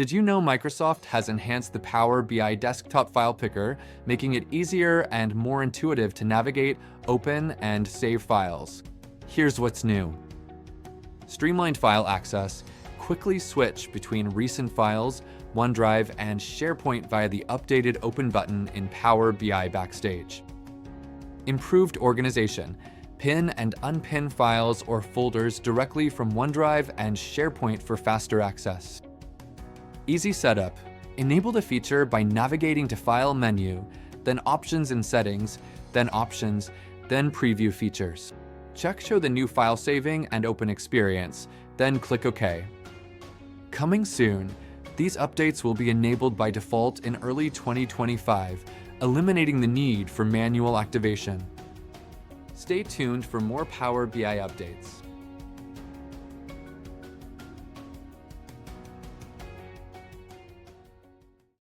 Did you know Microsoft has enhanced the Power BI desktop file picker, making it easier and more intuitive to navigate, open, and save files? Here's what's new. Streamlined file access. Quickly switch between recent files, OneDrive, and SharePoint via the updated Open button in Power BI Backstage. Improved organization. Pin and unpin files or folders directly from OneDrive and SharePoint for faster access. Easy setup. Enable the feature by navigating to File menu, then Options and Settings, then Options, then Preview Features. Check Show the new file saving and open experience, then click OK. Coming soon, these updates will be enabled by default in early 2025, eliminating the need for manual activation. Stay tuned for more Power BI updates.